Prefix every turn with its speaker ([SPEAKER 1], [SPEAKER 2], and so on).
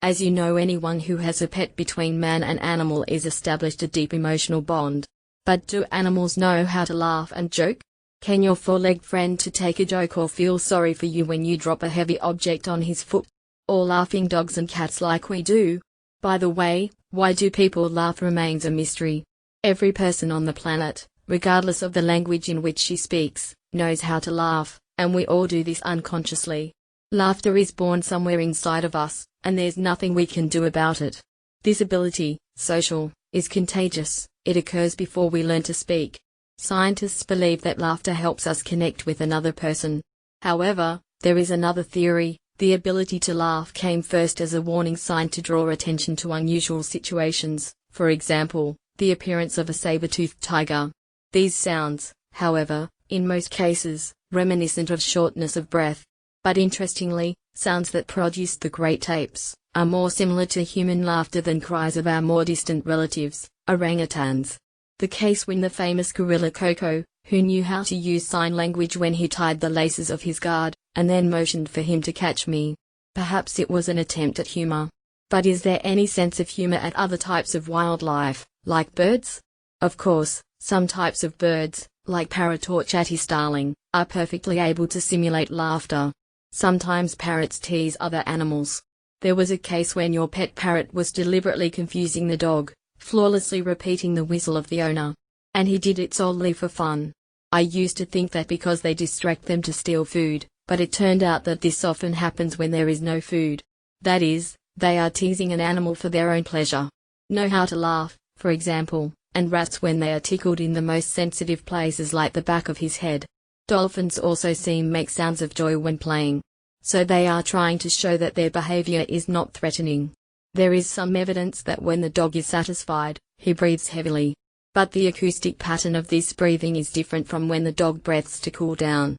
[SPEAKER 1] As you know, anyone who has a pet between man and animal is established a deep emotional bond. But do animals know how to laugh and joke? Can your four-legged friend to take a joke or feel sorry for you when you drop a heavy object on his foot? Or laughing dogs and cats like we do? By the way, why do people laugh remains a mystery. Every person on the planet, regardless of the language in which she speaks, knows how to laugh, and we all do this unconsciously. Laughter is born somewhere inside of us, and there's nothing we can do about it. This ability, social, is contagious. It occurs before we learn to speak. Scientists believe that laughter helps us connect with another person. However, there is another theory. The ability to laugh came first as a warning sign to draw attention to unusual situations, for example, the appearance of a saber-toothed tiger. These sounds, however, in most cases, reminiscent of shortness of breath. But interestingly, sounds that produced the great apes are more similar to human laughter than cries of our more distant relatives, orangutans. The case when the famous gorilla Koko, who knew how to use sign language when he tied the laces of his guard, and then motioned for him to catch me. Perhaps it was an attempt at humor. But is there any sense of humor at other types of wildlife, like birds? Of course, some types of birds, like parrot or chatty starling, are perfectly able to simulate laughter. Sometimes parrots tease other animals. There was a case when your pet parrot was deliberately confusing the dog, flawlessly repeating the whistle of the owner. And he did it solely for fun. I used to think that because they distract them to steal food, but it turned out that this often happens when there is no food. That is, they are teasing an animal for their own pleasure. Know how to laugh, for example, and rats when they are tickled in the most sensitive places like the back of his head. Dolphins also make sounds of joy when playing. So they are trying to show that their behavior is not threatening. There is some evidence that when the dog is satisfied, he breathes heavily. But the acoustic pattern of this breathing is different from when the dog breathes to cool down.